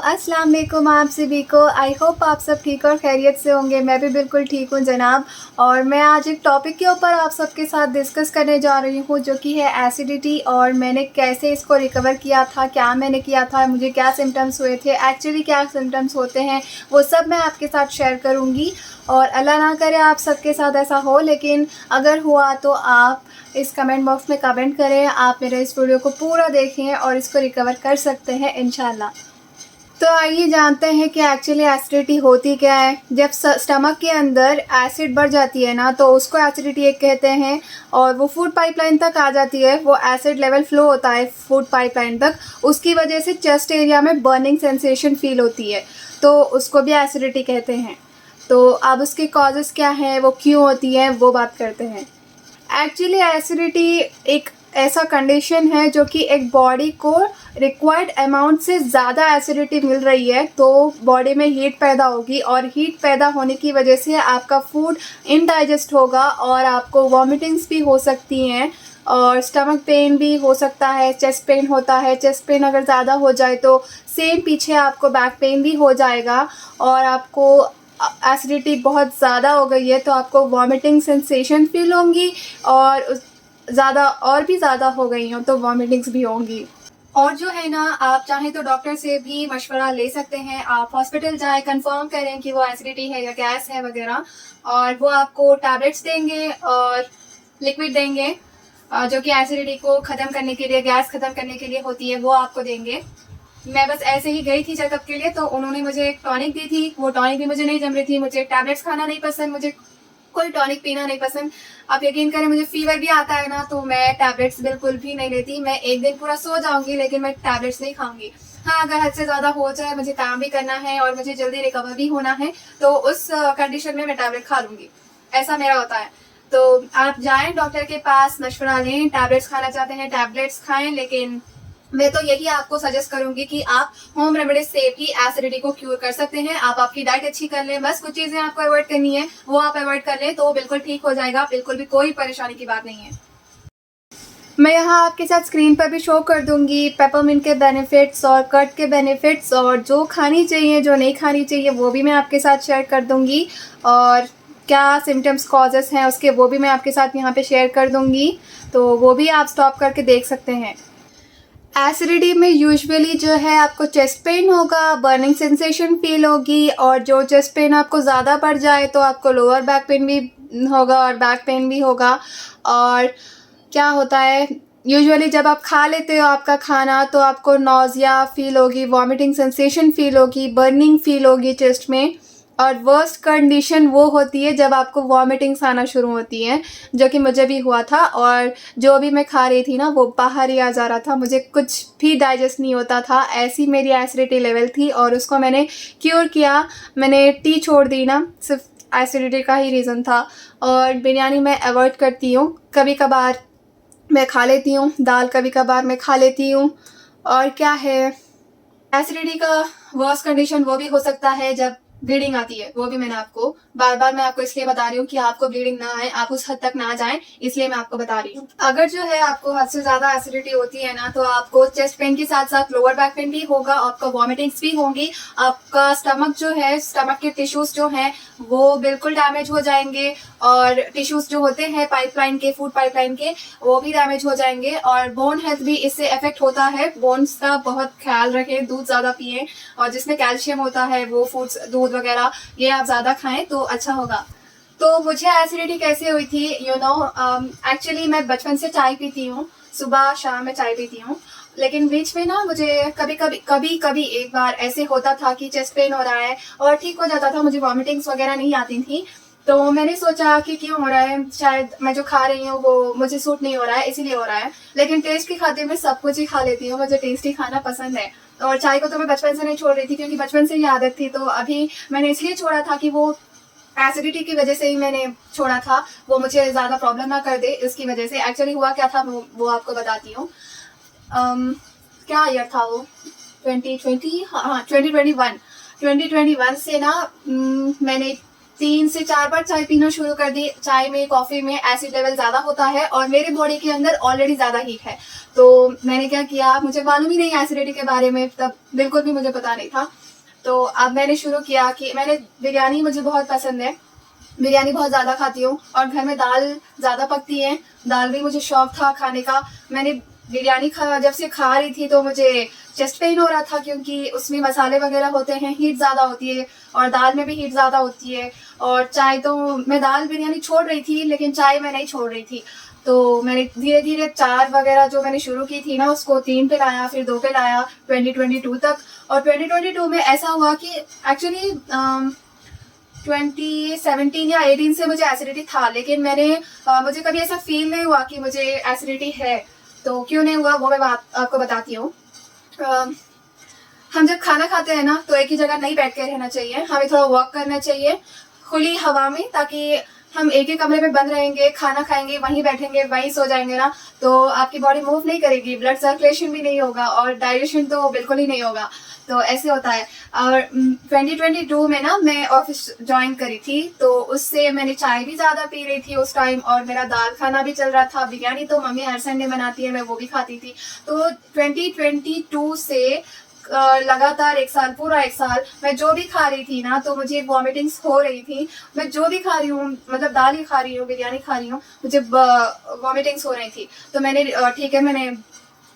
अस्सलाम वालेकुम आप सभी को। आई होप आप सब ठीक और खैरियत से होंगे। मैं भी बिल्कुल ठीक हूँ जनाब। और मैं आज एक टॉपिक के ऊपर आप सबके साथ डिस्कस करने जा रही हूँ, जो कि है एसिडिटी, और मैंने कैसे इसको रिकवर किया था, क्या मैंने किया था, मुझे क्या सिम्टम्स हुए थे, एक्चुअली क्या सिम्टम्स होते हैं, वो सब मैं आपके साथ शेयर करूँगी। और अल्लाह ना करे आप सबके साथ ऐसा हो, लेकिन अगर हुआ तो आप इस कमेंट बॉक्स में कमेंट करें। आप मेरे इस वीडियो को पूरा देखें और इसको रिकवर कर सकते हैं इंशाल्लाह। तो आइए जानते हैं कि एक्चुअली एसिडिटी होती क्या है। जब स्टमक के अंदर एसिड बढ़ जाती है ना, तो उसको एसिडिटी एक कहते हैं, और वो फूड पाइपलाइन तक आ जाती है। वो एसिड लेवल फ्लो होता है फूड पाइपलाइन तक, उसकी वजह से चेस्ट एरिया में बर्निंग सेंसेशन फील होती है, तो उसको भी एसिडिटी कहते हैं। तो अब उसके कॉजेज़ क्या हैं, वो क्यों होती है, वो बात करते हैं। एक्चुअली एसिडिटी एक ऐसा कंडीशन है जो कि एक बॉडी को रिक्वायर्ड अमाउंट से ज़्यादा एसिडिटी मिल रही है, तो बॉडी में हीट पैदा होगी, और हीट पैदा होने की वजह से आपका फूड इनडाइजेस्ट होगा और आपको वॉमिटिंग्स भी हो सकती हैं, और स्टमक पेन भी हो सकता है, चेस्ट पेन होता है। चेस्ट पेन अगर ज़्यादा हो जाए तो सेम पीछे आपको बैक पेन भी हो जाएगा, और आपको एसिडिटी बहुत ज़्यादा हो गई है तो आपको वॉमिटिंग सेंसेशन फील होंगी, और ज़्यादा और भी ज़्यादा हो गई हो तो वॉमिटिंग्स भी होंगी। और जो है ना, आप चाहें तो डॉक्टर से भी मशवरा ले सकते हैं। आप हॉस्पिटल जाएं, कंफर्म करें कि वो एसिडिटी है या गैस है वगैरह, और वो आपको टैबलेट्स देंगे और लिक्विड देंगे, जो कि एसिडिटी को ख़त्म करने के लिए, गैस ख़त्म करने के लिए होती है, वो आपको देंगे। मैं बस ऐसे ही गई थी चेकअप के लिए, तो उन्होंने मुझे एक टॉनिक दी थी। वो टॉनिक भी मुझे नहीं जम रही थी। मुझे टैबलेट्स खाना नहीं पसंद, मुझे कोई टॉनिक पीना नहीं पसंद। आप यकीन करें, मुझे फीवर भी आता है ना, तो मैं टैबलेट्स बिल्कुल भी नहीं लेती। मैं एक दिन पूरा सो जाऊंगी, लेकिन मैं टैबलेट्स नहीं खाऊंगी। हाँ, अगर हद से ज़्यादा हो जाए, मुझे काम भी करना है और मुझे जल्दी रिकवर भी होना है, तो उस कंडीशन में मैं टैबलेट खा लूँगी। ऐसा मेरा होता है। तो आप जाएँ डॉक्टर के पास, मशवरा लें। टैबलेट्स खाना चाहते हैं टैबलेट्स खाएँ, लेकिन मैं तो यही आपको सजेस्ट करूंगी कि आप होम रेमेडीज से भी एसिडिटी को क्यूर कर सकते हैं। आप आपकी डाइट अच्छी कर लें, बस कुछ चीज़ें आपको अवॉइड करनी है, वो आप अवॉइड कर लें तो बिल्कुल ठीक हो जाएगा। बिल्कुल भी कोई परेशानी की बात नहीं है। मैं यहाँ आपके साथ स्क्रीन पर भी शो कर दूंगी पेपरमिंट के बेनिफिट्स और कट के बेनिफिट्स, और जो खानी चाहिए, जो नहीं खानी चाहिए, वो भी मैं आपके साथ शेयर कर दूंगी। और क्या सिम्टम्स कॉजेस हैं उसके, वो भी मैं आपके साथ यहाँ पे शेयर कर दूंगी, तो वो भी आप स्टॉप करके देख सकते हैं। एसिडिटी में यूजुअली जो है आपको चेस्ट पेन होगा, बर्निंग सेंसेशन फील होगी, और जो चेस्ट पेन आपको ज़्यादा बढ़ जाए तो आपको लोअर बैक पेन भी होगा और बैक पेन भी होगा। और क्या होता है, यूजुअली जब आप खा लेते हो आपका खाना, तो आपको नौजिया फील होगी, वॉमिटिंग सेंसेशन फील होगी, बर्निंग फील होगी चेस्ट में। और वर्स्ट कंडीशन वो होती है जब आपको वॉमिटिंग्स आना शुरू होती हैं, जो कि मुझे भी हुआ था। और जो भी मैं खा रही थी ना, वो बाहर ही आ जा रहा था, मुझे कुछ भी डाइजेस्ट नहीं होता था। ऐसी मेरी एसिडिटी लेवल थी, और उसको मैंने क्योर किया। मैंने टी छोड़ दी ना, सिर्फ एसिडिटी का ही रीज़न था। और बिरयानी मैं अवॉइड करती हूँ, कभी कभार मैं खा लेती हूँ, दाल कभी कभार मैं खा लेती हूँ। और क्या है, एसिडिटी का वर्स्ट कंडीशन वो भी हो सकता है जब ब्लीडिंग आती है। वो भी मैं आपको इसलिए बता रही हूँ कि आपको ब्लीडिंग ना आए, आप उस हद तक ना जाएं, इसलिए मैं आपको बता रही हूँ। अगर जो है आपको हद से ज़्यादा एसिडिटी होती है ना, तो आपको चेस्ट पेन के साथ साथ लोअर बैक पेन भी होगा, आपको वॉमिटिंग्स भी होंगी, आपका स्टमक जो है, स्टमक के टिश्यूज़ जो हैं वो बिल्कुल डैमेज हो जाएंगे, और टिश्यूज़ जो होते हैं पाइपलाइन के, फूड पाइपलाइन के, वो भी डैमेज हो जाएंगे। और बोन हेल्थ भी इससे अफेक्ट होता है। बोन्स का बहुत ख्याल रखें, दूध ज़्यादा पिएं, और जिसमें कैल्शियम होता है वो फूड्स, दूध वगैरह, ये आप ज़्यादा खाएं तो अच्छा होगा। तो मुझे एसिडिटी कैसे हुई थी, एक्चुअली मैं बचपन से चाय पीती हूँ, सुबह शाम में चाय पीती हूँ। लेकिन बीच में ना मुझे कभी कभी एक बार ऐसे होता था कि चेस्ट पेन हो रहा है, और ठीक हो जाता था, मुझे वॉमिटिंग्स वगैरह नहीं आती थी। तो मैंने सोचा कि क्यों हो रहा है, शायद मैं जो खा रही हूँ वो मुझे सूट नहीं हो रहा है, इसीलिए हो रहा है। लेकिन टेस्ट की खातिर मैं सब कुछ ही खा लेती हूँ, मुझे टेस्टी खाना पसंद है। और चाय को तो मैं बचपन से नहीं छोड़ रही थी, क्योंकि बचपन से ही आदत थी। तो अभी मैंने इसलिए छोड़ा था कि वो एसिडिटी की वजह से ही मैंने छोड़ा था, वो मुझे ज़्यादा प्रॉब्लम ना कर दे, इसकी वजह से। एक्चुअली हुआ क्या था वो आपको बताती हूँ। क्या ईयर था वो, 2020, हाँ 2021 से ना, मैंने 3 से 4 बार चाय पीना शुरू कर दी। चाय में, कॉफ़ी में एसिड लेवल ज़्यादा होता है और मेरे बॉडी के अंदर ऑलरेडी ज़्यादा हीट है। तो मैंने क्या किया, मुझे मालूम ही नहीं एसिडिटी के बारे में, तब बिल्कुल भी मुझे पता नहीं था। तो अब मैंने शुरू किया कि मैंने बिरयानी मुझे बहुत पसंद है, बिरयानी बहुत ज़्यादा खाती हूँ और घर में दाल ज़्यादा पकती है, दाल भी मुझे शौक था खाने का। मैंने बिरयानी जब से खा रही थी तो मुझे चेस्ट पेन हो रहा था, क्योंकि उसमें मसाले वगैरह होते हैं, हीट ज़्यादा होती है और दाल में भी हीट ज़्यादा होती है। और चाय तो मैं दाल बिरयानी छोड़ रही थी, लेकिन चाय मैं नहीं छोड़ रही थी। तो मैंने धीरे धीरे 4 वगैरह जो मैंने शुरू की थी ना, उसको 3 पे लाया, फिर 2 पे लाया 2022 तक। और 2022 में ऐसा हुआ कि एक्चुअली 2017 या 18 से मुझे एसिडिटी था, लेकिन मुझे कभी ऐसा फील नहीं हुआ कि मुझे एसिडिटी है। तो क्यों नहीं हुआ वो मैं बात आपको बताती हूँ। हम जब खाना खाते हैं ना, तो एक ही जगह नहीं बैठ के रहना चाहिए, हमें थोड़ा वॉक करना चाहिए खुली हवा में, ताकि हम एक ही कमरे में बंद रहेंगे, खाना खाएंगे, वहीं बैठेंगे, वहीं सो जाएंगे ना, तो आपकी बॉडी मूव नहीं करेगी, ब्लड सर्कुलेशन भी नहीं होगा और डाइजेशन तो बिल्कुल ही नहीं होगा। तो ऐसे होता है। और 2022 में ना मैं ऑफिस ज्वाइन करी थी, तो उससे मैंने चाय भी ज़्यादा पी रही थी उस टाइम, और मेरा दाल खाना भी चल रहा था। बिरयानी तो मम्मी हर संडे बनाती है, मैं वो भी खाती थी। तो 2022 से लगातार 1 साल, पूरा 1 साल मैं जो भी खा रही थी ना, तो मुझे वॉमिटिंग्स हो रही थी। मैं जो भी खा रही हूँ, मतलब दाल ही खा रही हूँ, बिरयानी खा रही हूँ, मुझे वॉमिटिंग्स हो रही थी। तो मैंने ठीक है, मैंने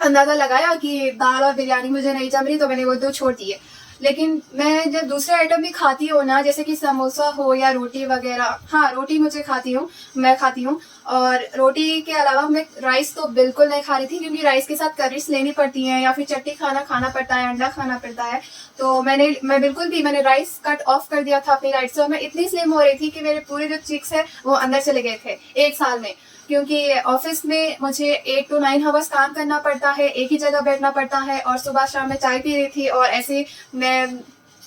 अंदाज़ा लगाया कि दाल और बिरयानी मुझे नहीं जम रही, तो मैंने वो 2 छोड़ दिए। लेकिन मैं जब दूसरे आइटम भी खाती हूँ ना, जैसे कि समोसा हो या रोटी वगैरह, हाँ रोटी मुझे मैं खाती हूँ। और रोटी के अलावा मैं राइस तो बिल्कुल नहीं खा रही थी, क्योंकि राइस के साथ करीज लेनी पड़ती हैं या फिर चट्टी खाना पड़ता है, अंडा खाना पड़ता है। तो मैंने राइस कट ऑफ कर दिया था अपनी डाइट से, और मैं इतनी स्लिम हो रही थी कि मेरे पूरे जो चिक्स है वो अंदर चले गए थे 1 साल में। क्योंकि ऑफिस में मुझे 8 to 9 आवर्स काम करना पड़ता है, एक ही जगह बैठना पड़ता है, और सुबह शाम में चाय पी रही थी, और ऐसे मैं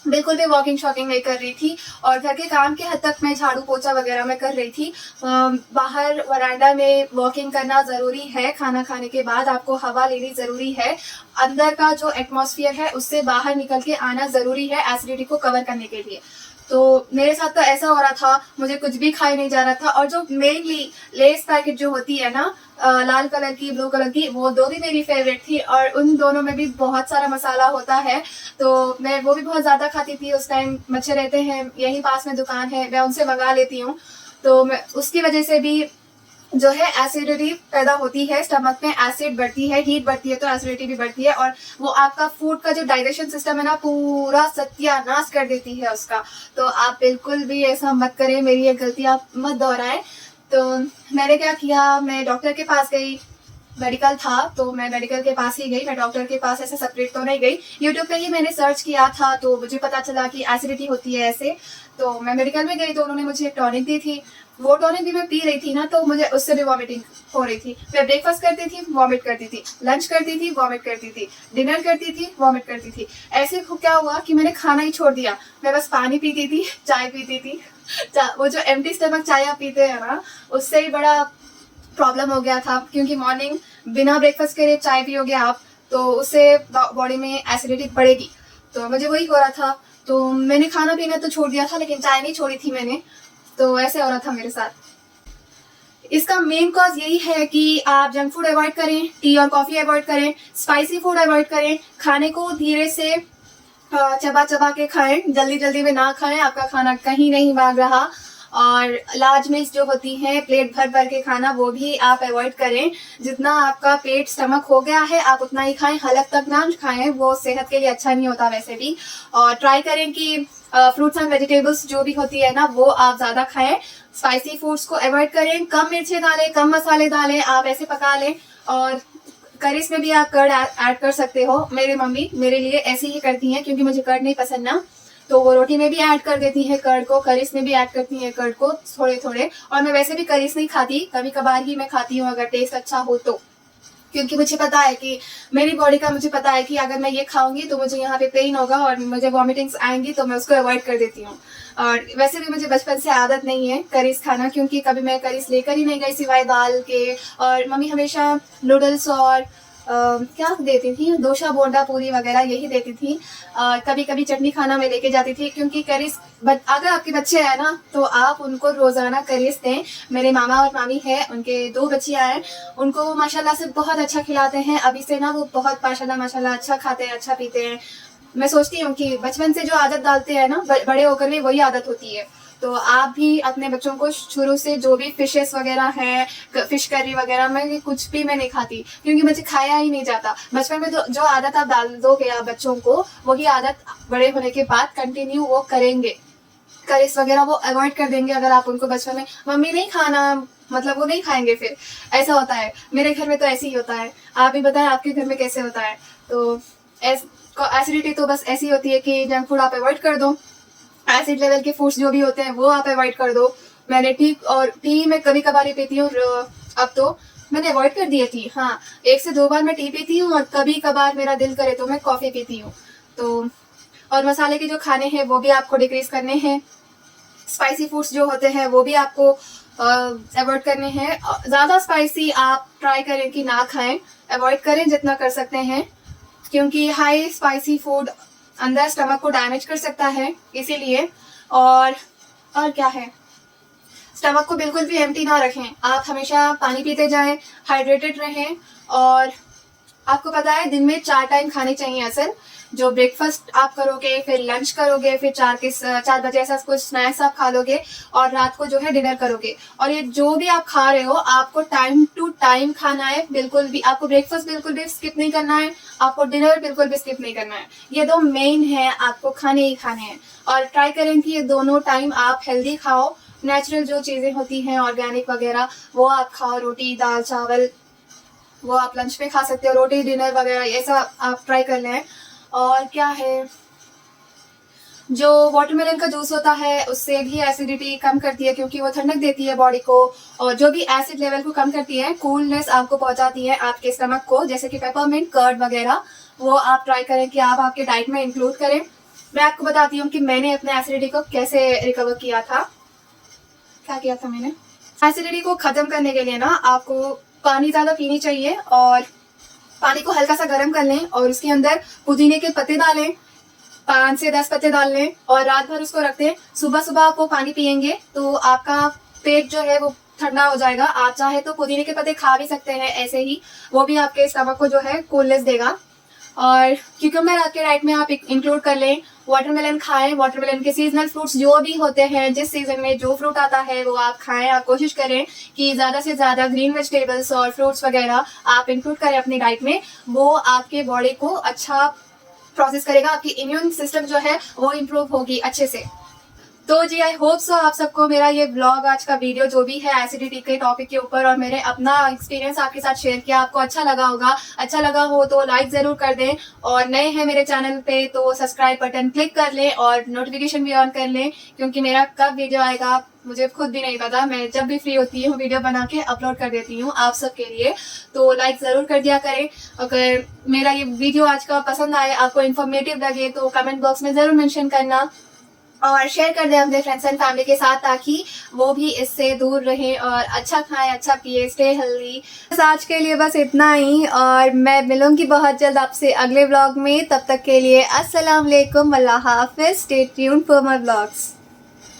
बिल्कुल भी वॉकिंग शॉकिंग नहीं कर रही थी। और घर के काम के हद तक मैं झाड़ू पोछा वगैरह मैं कर रही थी। बाहर वरांडा में वॉकिंग करना ज़रूरी है, खाना खाने के बाद आपको हवा लेनी ज़रूरी है। अंदर का जो एटमॉस्फेयर है उससे बाहर निकल के आना ज़रूरी है एसिडिटी को कवर करने के लिए। तो मेरे साथ तो ऐसा हो रहा था, मुझे कुछ भी खाई नहीं जा रहा था। और जो मेनली लेस पैकेट जो होती है ना, लाल कलर की, ब्लू कलर की, वो 2 भी मेरी फेवरेट थी, और उन दोनों में भी बहुत सारा मसाला होता है। तो मैं वो भी बहुत ज़्यादा खाती थी उस टाइम। मच्छर रहते हैं, यहीं पास में दुकान है, मैं उनसे मंगा लेती हूँ। तो मैं उसकी वजह से भी जो है एसिडिटी पैदा होती है, स्टमक में एसिड बढ़ती है, हीट बढ़ती है, तो एसिडिटी भी बढ़ती है, और वो आपका फूड का जो डाइजेशन सिस्टम है ना, पूरा सत्यानाश कर देती है उसका। तो आप बिल्कुल भी ऐसा मत करें, मेरी ये गलती आप मत दोहराएं। तो मैंने क्या किया, मैं डॉक्टर के पास गई, मेडिकल था तो मैं मेडिकल के पास ही गई, मैं डॉक्टर के पास ऐसे सेपरेट तो नहीं गई। यूट्यूब पे ही मैंने सर्च किया था, तो मुझे पता चला कि एसिडिटी होती है ऐसे। तो मैं मेडिकल में गई, तो उन्होंने मुझे एक टॉनिक दी थी। वो टॉनिक भी मैं पी रही थी ना, तो मुझे उससे भी वॉमिटिंग हो रही थी। मैं ब्रेकफास्ट करती थी, वॉमिट करती थी, लंच करती थी, वॉमिट करती थी, डिनर करती थी, वॉमिट करती थी। ऐसे क्या हुआ कि मैंने खाना ही छोड़ दिया, मैं बस पानी पीती थी, चाय पीती थी। वो जो एम्प्टी स्टमक चाय आप पीते हैं ना, उससे ही बड़ा प्रॉब्लम हो गया था, क्योंकि मॉर्निंग बिना ब्रेकफास्ट करे चाय पियोगे आप, तो उससे बॉडी में एसिडिटी बढ़ेगी। तो मुझे वही हो रहा था, तो मैंने खाना पीना तो छोड़ दिया था, लेकिन चाय नहीं छोड़ी थी मैंने। तो ऐसे हो रहा था मेरे साथ। इसका मेन कॉज यही है कि आप जंक फूड अवॉइड करें, टी और कॉफ़ी अवॉइड करें, स्पाइसी फूड अवॉइड करें, खाने को धीरे से चबा चबा के खाएं, जल्दी जल्दी में ना खाएं, आपका खाना कहीं नहीं भाग रहा। और लार्ज मील्स जो होती हैं, प्लेट भर भर के खाना, वो भी आप अवॉइड करें। जितना आपका पेट स्टमक हो गया है आप उतना ही खाएं, हलक तक ना खाएं, वो सेहत के लिए अच्छा नहीं होता वैसे भी। और ट्राई करें कि फ्रूट्स एंड वेजिटेबल्स जो भी होती है ना, वो आप ज़्यादा खाएं। स्पाइसी फूड्स को अवॉइड करें, कम मिर्चें डालें, कम मसाले डालें, आप ऐसे पका लें। और करीज में भी आप कर्ड ऐड कर सकते हो। मेरी मम्मी मेरे लिए ऐसे ही करती हैं, क्योंकि मुझे कर्ड नहीं पसंद ना, तो वो रोटी में भी ऐड कर देती हैं कर्ड को, करीज में भी ऐड करती हैं कर्ड को थोड़े थोड़े। और मैं वैसे भी करीज नहीं खाती, कभी कभार ही मैं खाती हूँ अगर टेस्ट अच्छा हो तो, क्योंकि मुझे पता है कि मेरी बॉडी का मुझे पता है कि अगर मैं ये खाऊंगी तो मुझे यहाँ पे पेन होगा और मुझे वॉमिटिंग्स आएंगी, तो मैं उसको अवॉइड कर देती हूँ। और वैसे भी मुझे बचपन से आदत नहीं है करीज खाना, क्योंकि कभी मैं करीज लेकर ही नहीं गई सिवाय दाल के। और मम्मी हमेशा नूडल्स और क्या देती थी, डोसा, बोंडा, पूरी वगैरह यही देती थी। कभी कभी चटनी खाना में लेके जाती थी, क्योंकि करीज अगर आपके बच्चे हैं ना तो आप उनको रोज़ाना करीज दें। मेरे मामा और मामी है, उनके 2 बच्चियाँ हैं, उनको वो माशाल्लाह से बहुत अच्छा खिलाते हैं। अभी से ना वो बहुत माशाल्लाह अच्छा खाते हैं, अच्छा पीते हैं। मैं सोचती हूँ कि बचपन से जो आदत डालते हैं ना, बड़े होकर भी वही आदत होती है। तो आप भी अपने बच्चों को शुरू से जो भी फिशेस वगैरह है, फिश करी वगैरह में कुछ भी मैं नहीं खाती, क्योंकि मुझे खाया ही नहीं जाता। बचपन में तो जो आदत आप डाल दोगे आप बच्चों को, वही आदत बड़े होने के बाद कंटिन्यू वो करेंगे। करीस वगैरह वो अवॉइड कर देंगे अगर आप उनको बचपन में मम्मी नहीं खाना, मतलब वो नहीं खाएंगे, फिर ऐसा होता है। मेरे घर में तो ऐसे ही होता है। आप भी बताएं आपके घर में कैसे होता है। तो एसिडिटी तो बस ऐसी होती है कि जंक फूड आप अवॉइड कर दो, एसिड लेवल के फूड्स जो भी होते हैं वो आप अवॉइड कर दो। मैंने टी मैं कभी कभार ही पीती हूँ, अब तो मैंने अवॉइड कर दी थी। हाँ, 1 से 2 बार मैं टी पीती हूँ, और कभी कभार मेरा दिल करे तो मैं कॉफ़ी पीती हूँ। तो और मसाले के जो खाने हैं वो भी आपको डिक्रीज करने हैं। स्पाइसी फूड्स जो होते हैं वो भी आपको अवॉइड करने हैं। ज़्यादा स्पाइसी आप ट्राई करें कि ना खाएं, अवॉइड करें जितना कर सकते हैं, क्योंकि हाई स्पाइसी फूड अंदर स्टमक को डैमेज कर सकता है, इसीलिए। और क्या है, स्टमक को बिल्कुल भी एम्प्टी ना रखें। आप हमेशा पानी पीते जाएं, हाइड्रेटेड रहें। और आपको पता है दिन में 4 टाइम खाने चाहिए असल। जो ब्रेकफास्ट आप करोगे, फिर लंच करोगे, फिर 4 बजे ऐसा कुछ स्नैक्स आप खा लोगे, और रात को जो है डिनर करोगे। और ये जो भी आप खा रहे हो आपको टाइम टू टाइम खाना है। बिल्कुल भी आपको ब्रेकफास्ट बिल्कुल भी स्किप नहीं करना है, आपको डिनर बिल्कुल भी स्किप नहीं करना है। ये 2 मेन है, आपको खाने ही खाने हैं। और ट्राई करें कि ये दोनों टाइम आप हेल्दी खाओ, नेचुरल जो चीज़ें होती हैं ऑर्गेनिक वगैरह वो आप खाओ। रोटी, दाल, चावल वो आप लंच में खा सकते हो, रोटी, डिनर वगैरह ऐसा आप ट्राई कर लें। और क्या है, जो वाटरमेलन का जूस होता है उससे भी एसिडिटी कम करती है, क्योंकि वो ठंडक देती है बॉडी को, और जो भी एसिड लेवल को कम करती है, कूलनेस आपको पहुंचाती है आपके स्टमक को, जैसे कि पेपरमिंट, कर्ड वगैरह वो आप ट्राई करें कि आप आपके डाइट में इंक्लूड करें। मैं आपको बताती हूँ कि मैंने अपने एसिडिटी को कैसे रिकवर किया था। क्या किया था मैंने, एसिडिटी को ख़त्म करने के लिए ना आपको पानी ज़्यादा पीनी चाहिए, और पानी को हल्का सा गर्म कर लें, और उसके अंदर पुदीने के पत्ते डालें, 5 से 10 पत्ते डाल लें, और रात भर उसको रख दें। सुबह सुबह आप वो पानी पियेंगे तो आपका पेट जो है वो ठंडा हो जाएगा। आप चाहे तो पुदीने के पत्ते खा भी सकते हैं ऐसे ही, वो भी आपके स्टमक को जो है कूलनेस देगा। और क्यूकम्बर आपके डाइट में आप इंक्लूड कर लें। वाटरमेलन खाएं, वाटरमेलन के सीजनल फ्रूट्स जो भी होते हैं, जिस सीजन में जो फ्रूट आता है वो आप खाएं। आप कोशिश करें कि ज़्यादा से ज़्यादा ग्रीन वेजिटेबल्स और फ्रूट्स वगैरह आप इंक्लूड करें अपनी डाइट में। वो आपके बॉडी को अच्छा प्रोसेस करेगा, आपकी इम्यून सिस्टम जो है वो इम्प्रूव होगी अच्छे से। तो जी आई होप सो आप सबको मेरा ये ब्लॉग, आज का वीडियो जो भी है एसिडिटी के टॉपिक के ऊपर, और मैंने अपना एक्सपीरियंस आपके साथ शेयर किया, आपको अच्छा लगा होगा। अच्छा लगा हो तो लाइक ज़रूर कर दें, और नए हैं मेरे चैनल पे तो सब्सक्राइब बटन क्लिक कर लें, और नोटिफिकेशन भी ऑन कर लें, क्योंकि मेरा कब वीडियो आएगा मुझे खुद भी नहीं पता। मैं जब भी फ्री होती हूँ वीडियो बना के अपलोड कर देती हूँ आप सबके लिए। तो लाइक ज़रूर कर दिया करें। अगर मेरा ये वीडियो आज का पसंद आए, आपको इन्फॉर्मेटिव लगे, तो कमेंट बॉक्स में ज़रूर मेंशन करना, और शेयर कर दें अपने फ्रेंड्स एंड फैमिली के साथ, ताकि वो भी इससे दूर रहें और अच्छा खाएं, अच्छा पिए, स्टे हेल्दी। बस आज के लिए बस इतना ही, और मैं मिलूंगी बहुत जल्द आपसे अगले व्लॉग में। तब तक के लिए अस्सलाम वालेकुम, अल्लाह हाफिज़, stay tuned for my vlogs.